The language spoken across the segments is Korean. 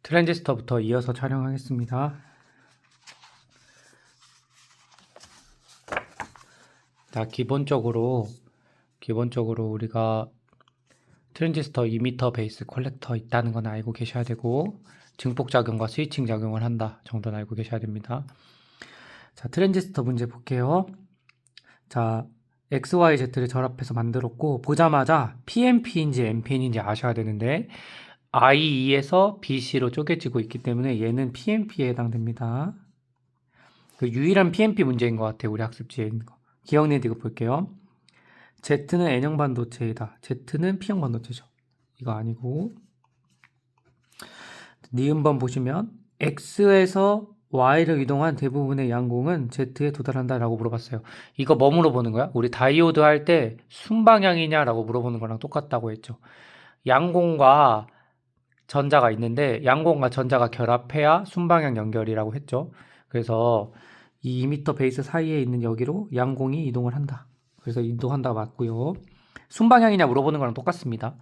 트랜지스터부터 이어서 촬영하겠습니다. 자, 기본적으로 우리가 트랜지스터 이미터 베이스 콜렉터 있다는 건 알고 계셔야 되고, 증폭작용과 스위칭 작용을 한다 정도는 알고 계셔야 됩니다. 자, 트랜지스터 문제 볼게요. 자, XYZ를 결합해서 만들었고, 보자마자 PNP인지 NPN인지 아셔야 되는데, IE에서 BC로 쪼개지고 있기 때문에 얘는 PNP에 해당됩니다. 그 유일한 PNP 문제인 것 같아요. 우리 학습지에 있는 거. 기억need 이거 볼게요. Z는 N형 반도체이다. Z는 P형 반도체죠. 이거 아니고. 니은번 보시면 X에서 Y를 이동한 대부분의 양공은 Z에 도달한다 라고 물어봤어요. 이거 뭐 물어보는 거야? 우리 다이오드 할 때 순방향이냐 라고 물어보는 거랑 똑같다고 했죠. 양공과 전자가 있는데 양공과 전자가 결합해야 순방향 연결이라고 했죠. 그래서 이 2m 베이스 사이에 있는 여기로 양공이 이동을 한다. 그래서 이동한다 맞고요. 순방향이냐 물어보는 거랑 똑같습니다.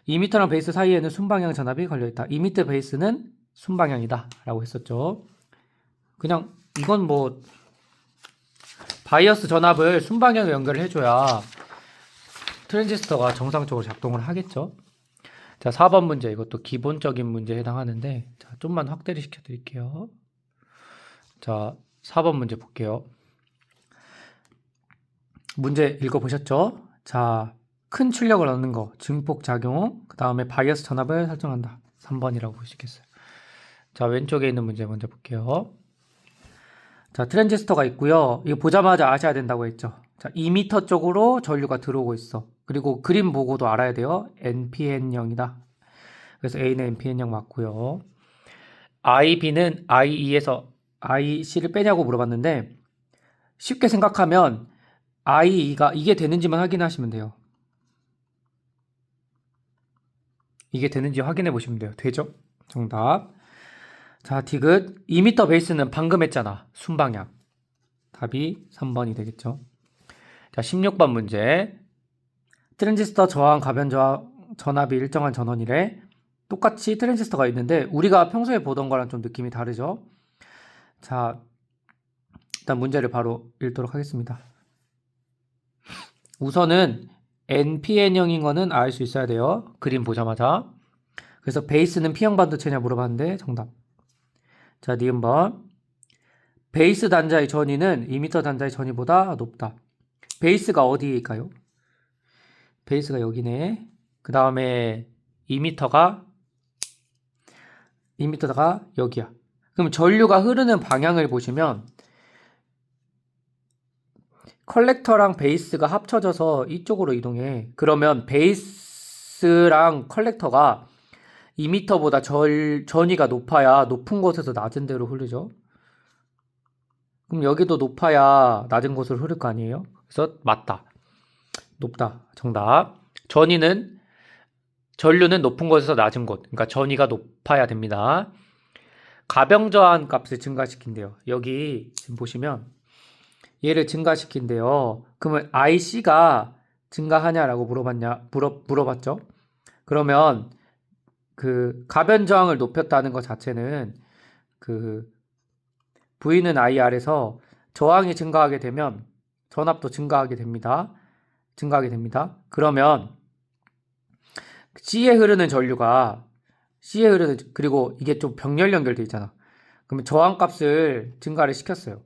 2m랑 베이스 사이에는 순방향 전압이 걸려있다. 2m 베이스는 순방향이다 라고 했었죠. 그냥 이건 뭐 바이어스 전압을 순방향으로 연결을 해줘야 트랜지스터가 정상적으로 작동을 하겠죠. 자, 4번 문제. 이것도 기본적인 문제에 해당하는데, 자, 좀만 확대를 시켜드릴게요. 자, 4번 문제 볼게요. 문제 읽어보셨죠? 자, 큰 출력을 얻는 거, 증폭작용, 그 다음에 바이어스 전압을 설정한다. 3번이라고 보시겠어요. 자, 왼쪽에 있는 문제 먼저 볼게요. 자, 트랜지스터가 있고요. 이거 보자마자 아셔야 된다고 했죠. 자, 2m 쪽으로 전류가 들어오고 있어. 그리고 그림 보고도 알아야 돼요. NPN형이다. 그래서 A는 NPN형 맞고요. IB는 IE에서 IC를 빼냐고 물어봤는데 쉽게 생각하면 IE가 이게 되는지만 확인하시면 돼요. 이게 되는지 확인해 보시면 돼요. 되죠? 정답. 자, 디귿 2m 베이스는 방금 했잖아. 순방향. 답이 3번이 되겠죠. 자, 16번 문제. 트랜지스터 저항, 가변 저항, 전압이 일정한 전원이래. 똑같이 트랜지스터가 있는데 우리가 평소에 보던 거랑 좀 느낌이 다르죠. 자, 일단 문제를 바로 읽도록 하겠습니다. 우선은 NPN형인 거는 알 수 있어야 돼요. 그림 보자마자. 그래서 베이스는 P형 반도체냐 물어봤는데 정답. 자, 니은번. 베이스 단자의 전위는 2m 단자의 전위보다 높다. 베이스가 어디일까요? 베이스가 여기네. 그 다음에 2m가 여기야. 그럼 전류가 흐르는 방향을 보시면 컬렉터랑 베이스가 합쳐져서 이쪽으로 이동해. 그러면 베이스랑 컬렉터가 2m보다 전위가 높아야 높은 곳에서 낮은 데로 흐르죠. 그럼 여기도 높아야 낮은 곳으로 흐를 거 아니에요? 그래서 맞다. 높다. 정답. 전류는 높은 곳에서 낮은 곳. 그러니까 전위가 높아야 됩니다. 가병저항 값을 증가시킨대요. 여기 지금 보시면 얘를 증가시킨대요. 그러면 IC가 증가하냐라고 물어봤죠. 그러면 그 가변저항을 높였다는 것 자체는 그 V는 IR에서 저항이 증가하게 되면 전압도 증가하게 됩니다. 그러면 C에 흐르는 그리고 이게 좀 병렬 연결되어 있잖아. 그러면 저항값을 증가를 시켰어요.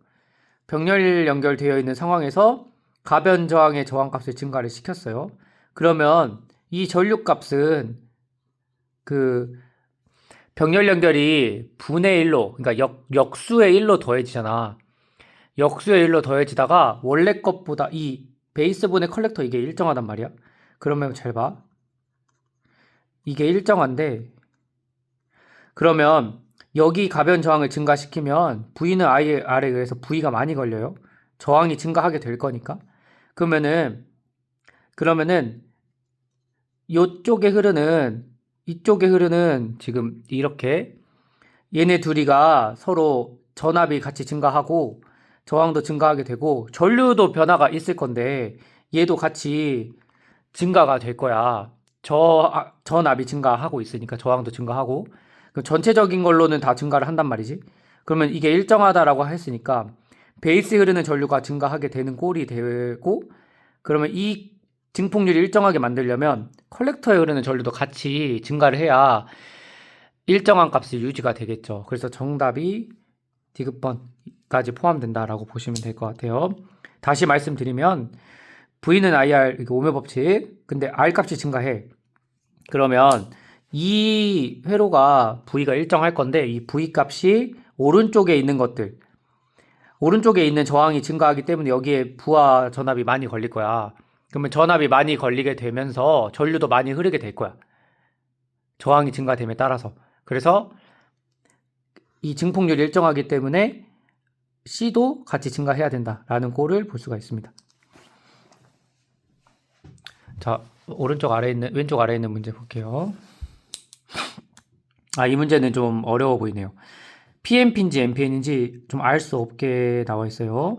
병렬 연결되어 있는 상황에서 가변 저항의 저항값을 증가를 시켰어요. 그러면 이 전류값은 그 병렬 연결이 분의 1로, 그러니까 역수의 1로 더해지잖아. 역수의 1로 더해지다가 원래 것보다 이 베이스분의 컬렉터 이게 일정하단 말이야. 그러면 잘 봐. 이게 일정한데 그러면 여기 가변 저항을 증가시키면 V는 IR에 의해서 V가 많이 걸려요. 저항이 증가하게 될 거니까. 그러면은 이쪽에 흐르는 지금 이렇게 얘네 둘이가 서로 전압이 같이 증가하고 저항도 증가하게 되고 전류도 변화가 있을 건데 얘도 같이 증가가 될 거야. 전압이 증가하고 있으니까 저항도 증가하고 그럼 전체적인 걸로는 다 증가를 한단 말이지. 그러면 이게 일정하다라고 했으니까 베이스에 흐르는 전류가 증가하게 되는 꼴이 되고, 그러면 이 증폭률이 일정하게 만들려면 컬렉터에 흐르는 전류도 같이 증가를 해야 일정한 값이 유지가 되겠죠. 그래서 정답이 디귿번까지 포함된다라고 보시면 될 것 같아요. 다시 말씀드리면 V는 IR, 이게 오묘 법칙. 근데 R 값이 증가해. 그러면 이 회로가 V가 일정할 건데 이 V 값이 오른쪽에 있는 것들, 오른쪽에 있는 저항이 증가하기 때문에 여기에 부하 전압이 많이 걸릴 거야. 그러면 전압이 많이 걸리게 되면서 전류도 많이 흐르게 될 거야. 저항이 증가됨에 따라서. 그래서 이 증폭률이 일정하기 때문에 C도 같이 증가해야 된다라는 꼴을 볼 수가 있습니다. 자, 왼쪽 아래에 있는 문제 볼게요. 이 문제는 좀 어려워 보이네요. PMP인지 MPN인지 좀 알 수 없게 나와 있어요.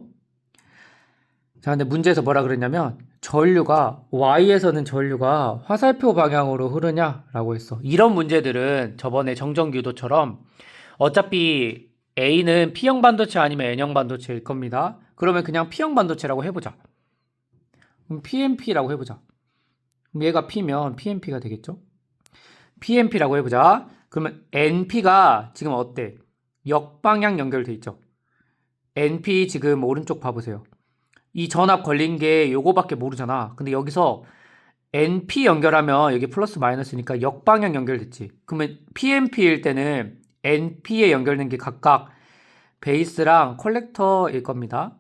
자, 근데 문제에서 뭐라 그랬냐면 Y에서는 전류가 화살표 방향으로 흐르냐라고 했어. 이런 문제들은 저번에 정전규도처럼 어차피 A는 P형 반도체 아니면 N형 반도체일 겁니다. 그러면 그냥 P형 반도체라고 해보자. 그럼 PMP라고 해보자. 그럼 얘가 P면 PMP가 되겠죠? PMP라고 해보자. 그러면 NP가 지금 어때? 역방향 연결돼 있죠? NP 지금 오른쪽 봐보세요. 이 전압 걸린 게 요거밖에 모르잖아. 근데 여기서 NP 연결하면 여기 플러스 마이너스니까 역방향 연결됐지. 그러면 PMP일 때는 NP에 연결된 게 각각 베이스랑 컬렉터일 겁니다.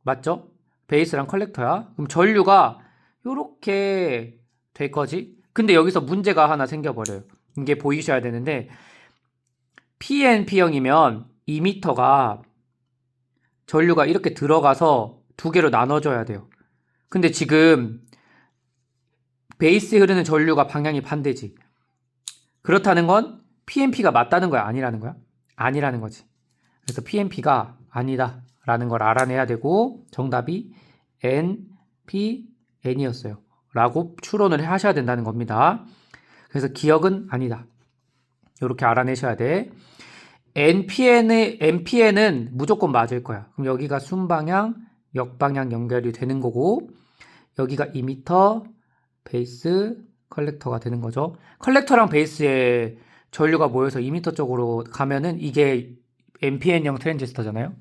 맞죠? 베이스랑 컬렉터야. 그럼 전류가 요렇게 될 거지. 근데 여기서 문제가 하나 생겨버려요. 이게 보이셔야 되는데 PNP형이면 이미터가 전류가 이렇게 들어가서 두 개로 나눠져야 돼요. 근데 지금 베이스에 흐르는 전류가 방향이 반대지. 그렇다는 건 PNP가 맞다는 거야? 아니라는 거야? 아니라는 거지. 그래서 PNP가 아니다 라는 걸 알아내야 되고 정답이 NPN이었어요 라고 추론을 하셔야 된다는 겁니다. 그래서 기억은 아니다. 이렇게 알아내셔야 돼. NPN은 무조건 맞을 거야. 그럼 여기가 순방향, 역방향 연결이 되는 거고 여기가 이미터, 베이스, 컬렉터가 되는 거죠. 컬렉터랑 베이스에 전류가 모여서 이미터 쪽으로 가면은 이게 NPN형 트랜지스터잖아요.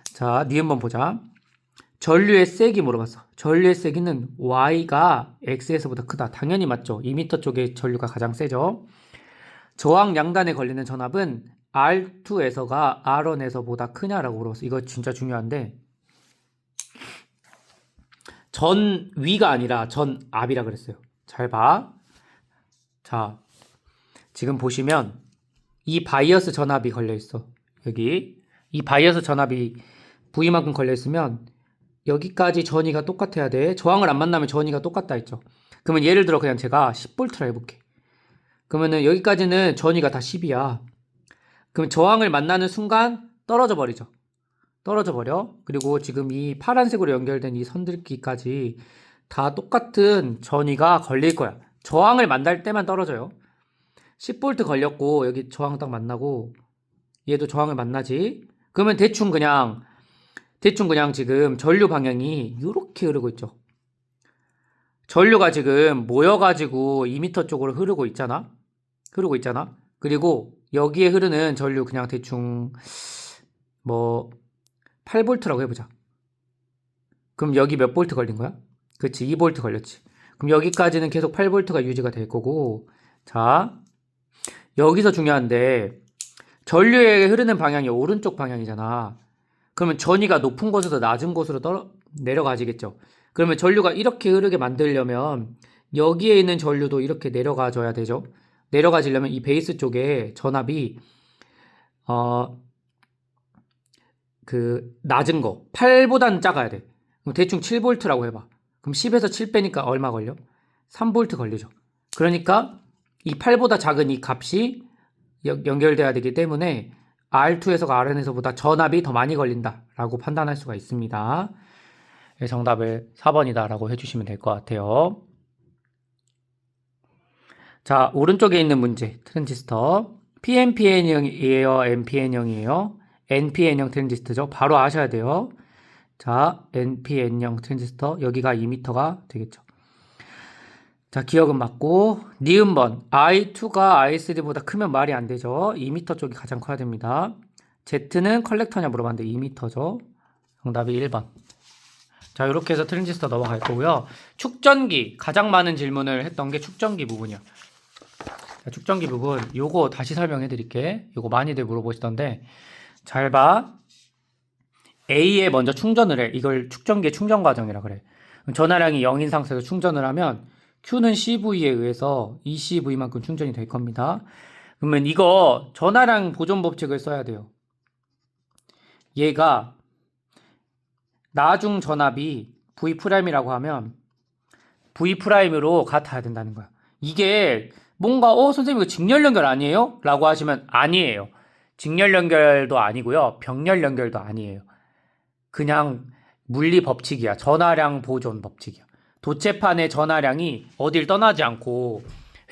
자, 니은번 보자. 전류의 세기 물어봤어. 전류의 세기는 Y가 X에서보다 크다. 당연히 맞죠. 이미터 쪽에 전류가 가장 세죠. 저항 양단에 걸리는 전압은 R2에서가 R1에서보다 크냐라고 물어봤어. 이거 진짜 중요한데 전 위가 아니라 전 앞이라 그랬어요. 잘 봐. 자, 지금 보시면 이 바이어스 전압이 걸려 있어. 여기 이 바이어스 전압이 V만큼 걸려 있으면 여기까지 전위가 똑같아야 돼. 저항을 안 만나면 전위가 똑같다 했죠. 그러면 예를 들어 그냥 제가 10V라 해볼게. 그러면은 여기까지는 전위가 다 10이야. 그럼 저항을 만나는 순간 떨어져 버리죠. 떨어져 버려. 그리고 지금 이 파란색으로 연결된 이 선들끼까지 다 똑같은 전위가 걸릴 거야. 저항을 만날 때만 떨어져요. 10V 걸렸고 여기 저항 딱 만나고 얘도 저항을 만나지. 그러면 대충 그냥 지금 전류 방향이 이렇게 흐르고 있죠. 전류가 지금 모여가지고 2m 쪽으로 흐르고 있잖아. 그리고 여기에 흐르는 전류 그냥 대충 뭐 8V라고 해보자. 그럼 여기 몇 볼트 걸린 거야? 그치, 2V 걸렸지. 그럼 여기까지는 계속 8V가 유지가 될 거고, 자, 여기서 중요한데 전류에 흐르는 방향이 오른쪽 방향이잖아. 그러면 전위가 높은 곳에서 낮은 곳으로 내려가지겠죠. 그러면 전류가 이렇게 흐르게 만들려면 여기에 있는 전류도 이렇게 내려가줘야 되죠. 내려가지려면 이 베이스 쪽에 전압이 낮은 거 8보다는 작아야 돼. 그럼 대충 7V라고 해봐. 그럼 10에서 7 빼니까 얼마 걸려? 3V 걸리죠. 그러니까 이 8보다 작은 이 값이 연결돼야 되기 때문에 R2에서가 Rn에서보다 전압이 더 많이 걸린다라고 판단할 수가 있습니다. 정답을 4번이다라고 해주시면 될 것 같아요. 자, 오른쪽에 있는 문제 트랜지스터 PNPN형이에요? NPN형이에요? NPN형 트랜지스터죠. 바로 아셔야 돼요. 자, NPN형 트랜지스터 여기가 2m가 되겠죠. 자, 기억은 맞고 니은번 I2가 I3보다 크면 말이 안 되죠. 2m 쪽이 가장 커야 됩니다. Z는 컬렉터냐 물어봤는데 2m죠. 정답이 1번. 자, 이렇게 해서 트랜지스터 넘어갈 거고요. 축전기 가장 많은 질문을 했던 게 축전기 부분이요. 자, 축전기 부분 요거 다시 설명해 드릴게. 요거 많이들 물어보시던데 잘 봐. A에 먼저 충전을 해. 이걸 축전기의 충전 과정이라 그래. 전화량이 0인 상태에서 충전을 하면 Q는 CV에 의해서 ECV만큼 충전이 될 겁니다. 그러면 이거 전화량 보존 법칙을 써야 돼요. 얘가 나중 전압이 V'이라고 하면 V'으로 같아야 된다는 거야. 이게 뭔가 선생님 이거 직렬 연결 아니에요? 라고 하시면 아니에요. 직렬 연결도 아니고요. 병렬 연결도 아니에요. 그냥 물리 법칙이야. 전하량 보존 법칙이야. 도체판의 전하량이 어딜 떠나지 않고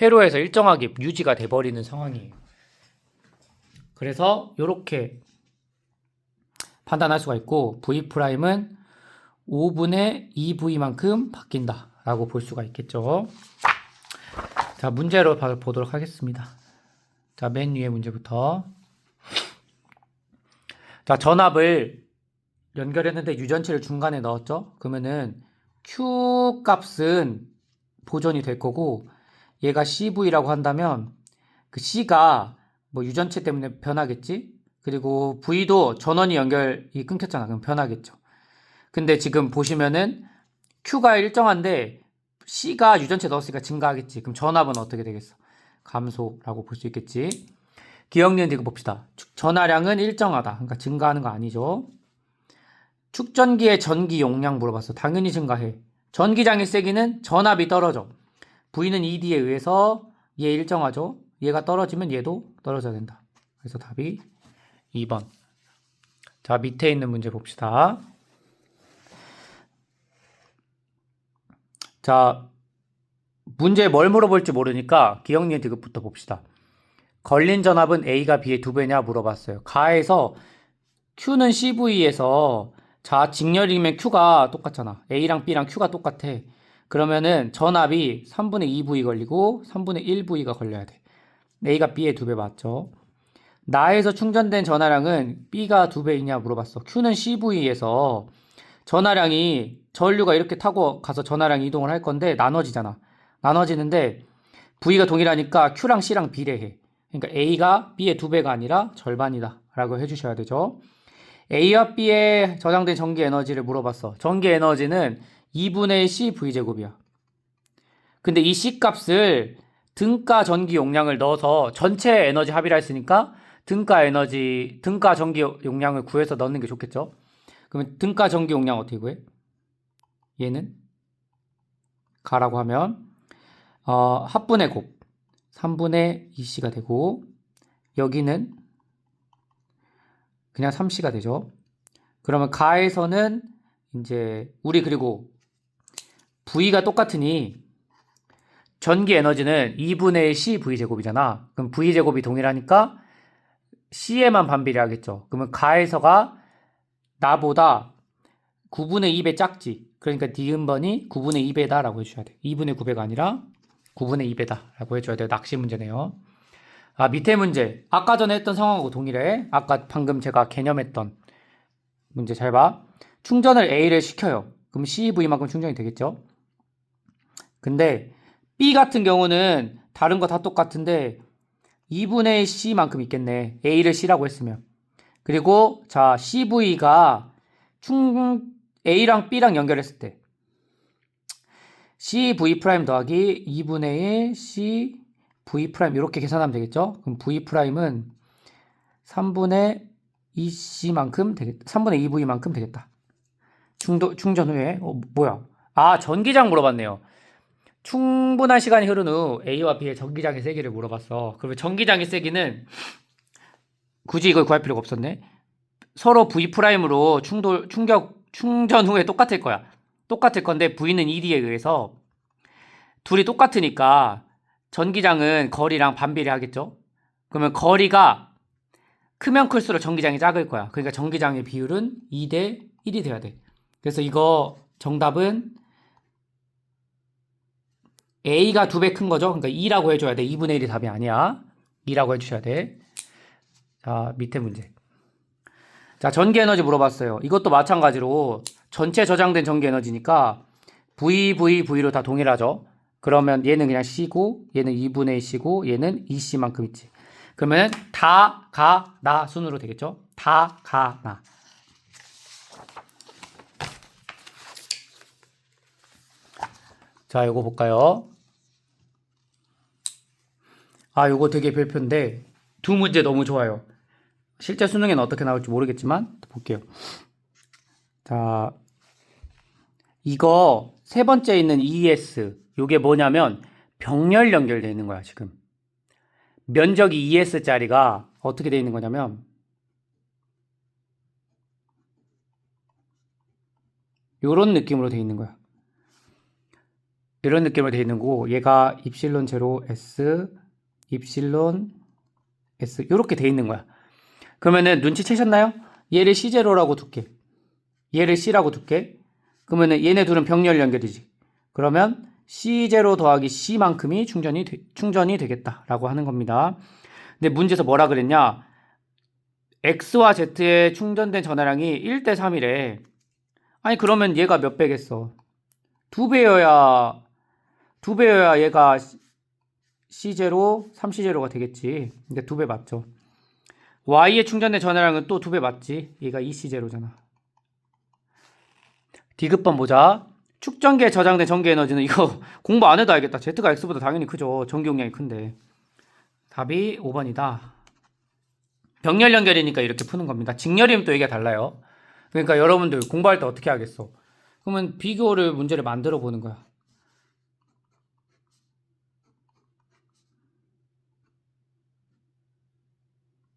회로에서 일정하게 유지가 돼버리는 상황이에요. 그래서 이렇게 판단할 수가 있고 V'은 5분의 2V만큼 바뀐다 라고 볼 수가 있겠죠. 자, 문제로 보도록 하겠습니다. 자, 맨 위에 문제부터. 자, 전압을 연결했는데 유전체를 중간에 넣었죠. 그러면은 Q 값은 보존이 될 거고 얘가 CV라고 한다면 그 C가 뭐 유전체 때문에 변하겠지. 그리고 V도 전원이 연결이 끊겼잖아. 그럼 변하겠죠. 근데 지금 보시면은 Q가 일정한데 C가 유전체 넣었으니까 증가하겠지. 그럼 전압은 어떻게 되겠어? 감소라고 볼 수 있겠지. 기억니은 디귿 봅시다. 전하량은 일정하다. 그러니까 증가하는 거 아니죠. 축전기의 전기 용량 물어봤어. 당연히 증가해. 전기장의 세기는 전압이 떨어져. V는 ED에 의해서 얘 일정하죠. 얘가 떨어지면 얘도 떨어져야 된다. 그래서 답이 2번. 자, 밑에 있는 문제 봅시다. 자, 문제에 뭘 물어볼지 모르니까 기억니은 디귿부터 봅시다. 걸린 전압은 A가 B의 2배냐 물어봤어요. 가에서 Q는 CV에서 자, 직렬이면 Q가 똑같잖아. A랑 B랑 Q가 똑같아. 그러면은 전압이 3분의 2V 걸리고 3분의 1V가 걸려야 돼. A가 B의 2배 맞죠? 나에서 충전된 전하량은 B가 2배이냐 물어봤어. Q는 CV에서 전하량이 전류가 이렇게 타고 가서 전하량 이동을 할 건데 나눠지잖아. 나눠지는데 V가 동일하니까 Q랑 C랑 비례해. 그러니까 A가 B의 2배가 아니라 절반이다 라고 해주셔야 되죠. A와 B의 저장된 전기 에너지를 물어봤어. 전기 에너지는 2분의 CV제곱이야. 근데 이 C 값을 등가 전기 용량을 넣어서 전체 에너지 합의를 했으니까 등가 전기 용량을 구해서 넣는 게 좋겠죠. 그러면 등가 전기 용량 어떻게 구해? 얘는 가라고 하면 합분의 곱 3분의 2C가 되고 여기는 그냥 3C가 되죠. 그러면 가에서는 이제 우리 그리고 V가 똑같으니 전기 에너지는 2분의 CV제곱이잖아. 그럼 V제곱이 동일하니까 C에만 반비례하겠죠. 그러면 가에서가 나보다 9분의 2배 작지. 그러니까 니은번이 9분의 2배다 라고 해줘야 돼. 2분의 9배가 아니라 9분의 2배다 라고 해줘야 돼요. 낚시 문제네요. 아, 밑에 문제. 아까 전에 했던 상황하고 동일해. 아까 방금 제가 개념했던 문제 잘 봐. 충전을 A를 시켜요. 그럼 CV만큼 충전이 되겠죠. 근데 B 같은 경우는 다른 거 다 똑같은데 2분의 C만큼 있겠네. A를 C라고 했으면. 그리고 자, CV가 A랑 B랑 연결했을 때 CV' 더하기 2분의 1 CV' 이렇게 계산하면 되겠죠? 그럼 V'은 3분의 2C만큼 되겠다. 3분의 2V만큼 되겠다. 충전 후에 뭐야? 아, 전기장 물어봤네요. 충분한 시간이 흐른 후 A와 B의 전기장의 세기를 물어봤어. 그러면 전기장의 세기는 굳이 이걸 구할 필요가 없었네. 서로 V'으로 충전 후에 똑같을 거야. 똑같을 건데 V는 ED에 의해서 둘이 똑같으니까 전기장은 거리랑 반비례하겠죠. 그러면 거리가 크면 클수록 전기장이 작을 거야. 그러니까 전기장의 비율은 2대 1이 돼야 돼. 그래서 이거 정답은 A가 2배 큰 거죠. 그러니까 2라고 해줘야 돼. 2분의 1이 답이 아니야. 2라고 해주셔야 돼. 자, 밑에 문제. 자, 전기 에너지 물어봤어요. 이것도 마찬가지로 전체 저장된 전기 에너지니까 V로 다 동일하죠. 그러면 얘는 그냥 C고 얘는 2분의 1 C고 얘는 2C만큼 있지. 그러면 다, 가, 나 순으로 되겠죠? 다, 가, 나. 자, 요거 볼까요? 아, 요거 되게 별표인데 두 문제 너무 좋아요. 실제 수능에는 어떻게 나올지 모르겠지만 볼게요. 자, 이거 세 번째 있는 ES 요게 뭐냐면 병렬 연결되어 있는 거야. 지금 면적이 2S짜리가 어떻게 되어 있는 거냐면 요런 느낌으로 되어 있는 거야. 이런 느낌으로 되어 있는 거고 얘가 입실론 제로 S 입실론 S 요렇게 되어 있는 거야. 그러면은 눈치채셨나요? 얘를 C0라고 둘게. 얘를 C라고 둘게. 그러면은 얘네 둘은 병렬 연결이지. 그러면 C0 더하기 C만큼이 충전이 되겠다라고 하는 겁니다. 근데 문제에서 뭐라 그랬냐? X와 Z에 충전된 전화량이 1대 3이래. 아니 그러면 얘가 몇 배겠어? 2배여야 얘가 C0, 3C0가 되겠지. 근데 2배 맞죠? Y에 충전된 전화량은 또 2배 맞지? 얘가 2C0잖아. D급번 보자. 축전기에 저장된 전기 에너지는 이거 공부 안 해도 알겠다. Z가 X보다 당연히 크죠. 전기 용량이 큰데. 답이 5번이다. 병렬 연결이니까 이렇게 푸는 겁니다. 직렬이면 또 얘기가 달라요. 그러니까 여러분들 공부할 때 어떻게 하겠어? 그러면 비교를 문제를 만들어 보는 거야.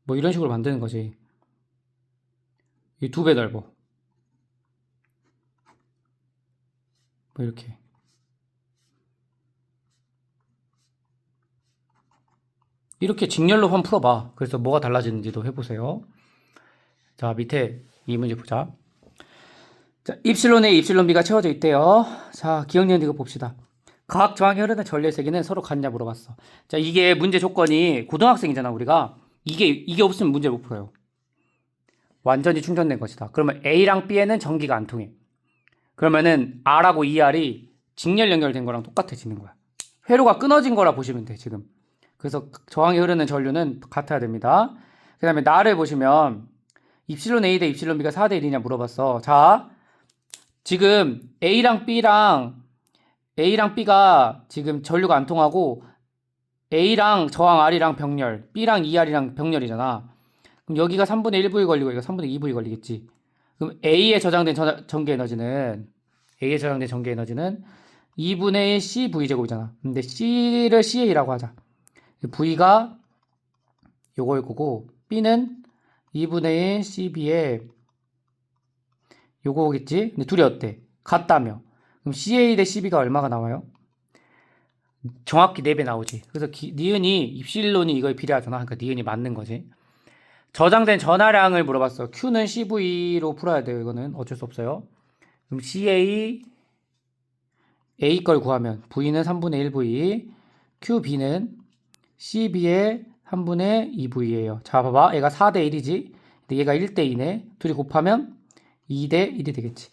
뭐 이런 식으로 만드는 거지. 이 2배 넓어. 뭐 이렇게. 이렇게 직렬로 한번 풀어봐. 그래서 뭐가 달라지는지도 해보세요. 자, 밑에 이 문제 보자. 자, 입실론 A, 입실론 B가 채워져 있대요. 자, 기억니은 이거 봅시다. 각 저항이 흐르는 전류의 세기는 서로 같냐 물어봤어. 자, 이게 문제 조건이 고등학생이잖아, 우리가. 이게 없으면 문제 못 풀어요. 완전히 충전된 것이다. 그러면 A랑 B에는 전기가 안 통해. 그러면은 R하고 ER이 직렬 연결된 거랑 똑같아지는 거야. 회로가 끊어진 거라 보시면 돼, 지금. 그래서 저항이 흐르는 전류는 같아야 됩니다. 그 다음에 나를 보시면 입실론 A 대 입실론 B가 4대 1이냐 물어봤어. 자, 지금 A랑 B가 지금 전류가 안 통하고 A랑 저항 R이랑 병렬, B랑 ER이랑 병렬이잖아. 그럼 여기가 3분의 1V 걸리고 여기가 3분의 2V 걸리겠지. 그럼 A에 저장된 전기 에너지는 2분의 1 CV 제곱이잖아. 근데 C를 CA라고 하자. V가 요거일 거고 B는 2분의 1 CB에 요거겠지? 근데 둘이 어때? 같다며. 그럼 CA 대 CB가 얼마가 나와요? 정확히 4배 나오지. 그래서 니은이 입실론이 이거에 비례하잖아. 그러니까 니은이 맞는 거지. 저장된 전하량을 물어봤어. Q는 CV로 풀어야 돼요. 이거는 어쩔 수 없어요. 그럼 CA A 걸 구하면 V는 3분의 1V, QB는 CB의 3분의 2V예요. 자, 봐봐. 얘가 4대 1이지. 근데 얘가 1대 2네. 둘이 곱하면 2대 1이 되겠지.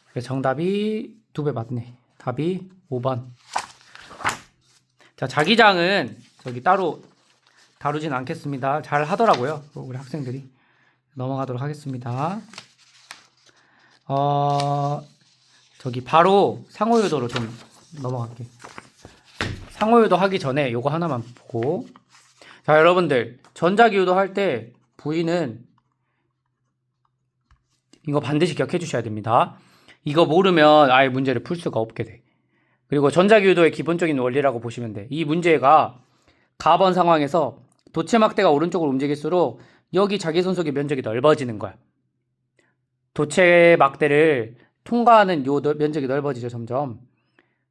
그래서 정답이 2배 맞네. 답이 5번. 자, 자기장은 저기 따로 다루진 않겠습니다. 잘 하더라고요. 우리 학생들이. 넘어가도록 하겠습니다. 저기 바로 상호유도로 좀 넘어갈게. 상호유도 하기 전에 요거 하나만 보고. 자, 여러분들 전자기유도 할 때 V는 이거 반드시 기억해 주셔야 됩니다. 이거 모르면 아예 문제를 풀 수가 없게 돼. 그리고 전자기유도의 기본적인 원리라고 보시면 돼. 이 문제가 가번 상황에서 도체막대가 오른쪽으로 움직일수록 여기 자기손속의 면적이 넓어지는 거야. 도체막대를 통과하는 요 면적이 넓어지죠. 점점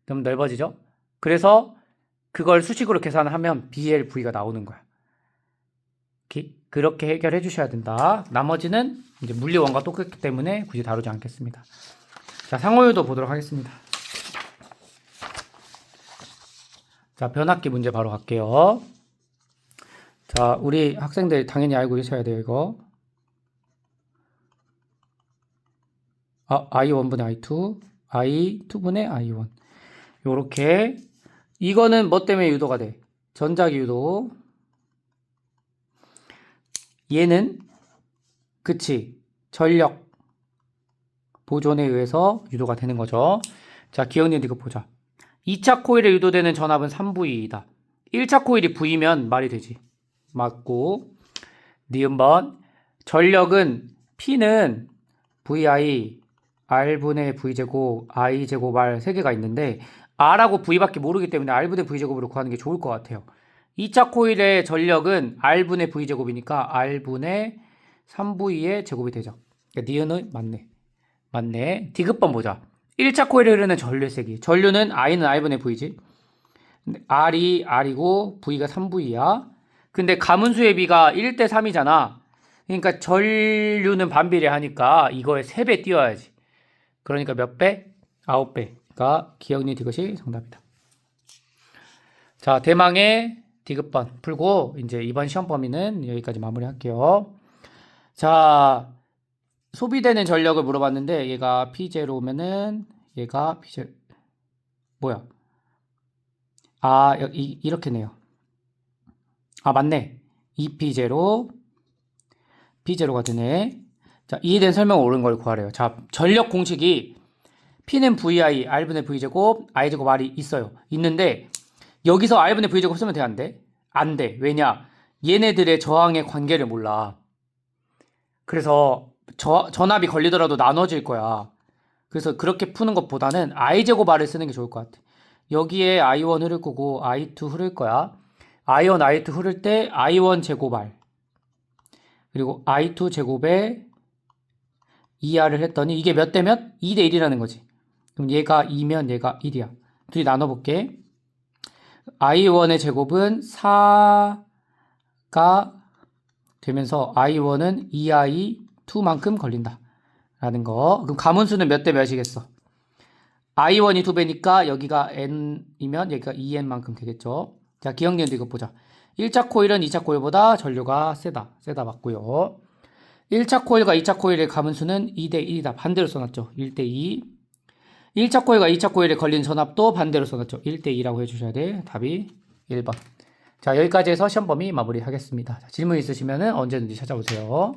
넓어지죠. 그래서 그걸 수식으로 계산하면 BLV가 나오는 거야. 그렇게 해결해 주셔야 된다. 나머지는 이제 물리원과 똑같기 때문에 굳이 다루지 않겠습니다. 자, 상호유도 보도록 하겠습니다. 자, 변압기 문제 바로 갈게요. 자, 우리 학생들 당연히 알고 계셔야 돼요, 이거. I1분의 I2, I2분의 I1. 요렇게. 이거는 뭐 때문에 유도가 돼? 전자기 유도. 얘는, 그치, 전력 보존에 의해서 유도가 되는 거죠. 자, 기억님 이거 보자. 2차 코일에 유도되는 전압은 3V이다. 1차 코일이 V면 말이 되지. 맞고. 니은번. 전력은 P는 VI, R분의 V제곱, I제곱 R 3개가 있는데 R하고 V밖에 모르기 때문에 R분의 V제곱으로 구하는 게 좋을 것 같아요. 2차 코일의 전력은 R분의 V제곱이니까 R분의 3V의 제곱이 되죠. 그러니까 니은은 맞네. 맞네. D급번 보자. 1차 코일에 흐르는 전류의 세기. 전류는 I는 I분의 V지. R이 R이고 V가 3V야. 근데 가문수의 비가 1대 3이잖아. 그러니까 전류는 반비례하니까 이거에 3배 띄워야지. 그러니까 몇 배? 9배. 그러니까 기억니 이것이 정답이다. 자, 대망의 D급번 풀고 이제 이번 시험 범위는 여기까지 마무리할게요. 자, 소비되는 전력을 물어봤는데 얘가 P0면은 얘가 P0 뭐야? 이렇게네요. 맞네. 2P0 P0가 되네. 자, 이해된 설명 옳은 걸 구하래요. 자, 전력 공식이 P는 VI, R분의 V제곱, I제곱 R이 있어요. 있는데 여기서 R분의 V제곱 쓰면 돼, 안 돼? 안 돼. 왜냐? 얘네들의 저항의 관계를 몰라. 그래서 전압이 걸리더라도 나눠질 거야. 그래서 그렇게 푸는 것보다는 I제곱 R을 쓰는 게 좋을 것 같아. 여기에 I1 흐를 거고 I2 흐를 거야. I1, I2 흐를 때 I1 제곱 R 그리고 I2 제곱에 2R을 했더니 이게 몇 대 몇? 2대 1이라는 거지. 그럼 얘가 2면 얘가 1이야. 둘이 나눠볼게. I1의 제곱은 4가 되면서 I1은 2I2만큼 걸린다. 라는 거. 그럼 가문수는 몇 대 몇이겠어? I1이 2배니까 여기가 N이면 여기가 2N만큼 되겠죠. 자, 기억니은도 이거 보자. 1차 코일은 2차 코일보다 전류가 세다 맞고요. 1차 코일과 2차 코일의 가문수는 2대 1이다. 반대로 써놨죠. 1대 2. 1차 코일과 2차 코일에 걸린 전압도 반대로 써놨죠. 1대 2라고 해주셔야 돼. 답이 1번. 자, 여기까지 해서 시험 범위 마무리하겠습니다. 자, 질문 있으시면 언제든지 찾아오세요.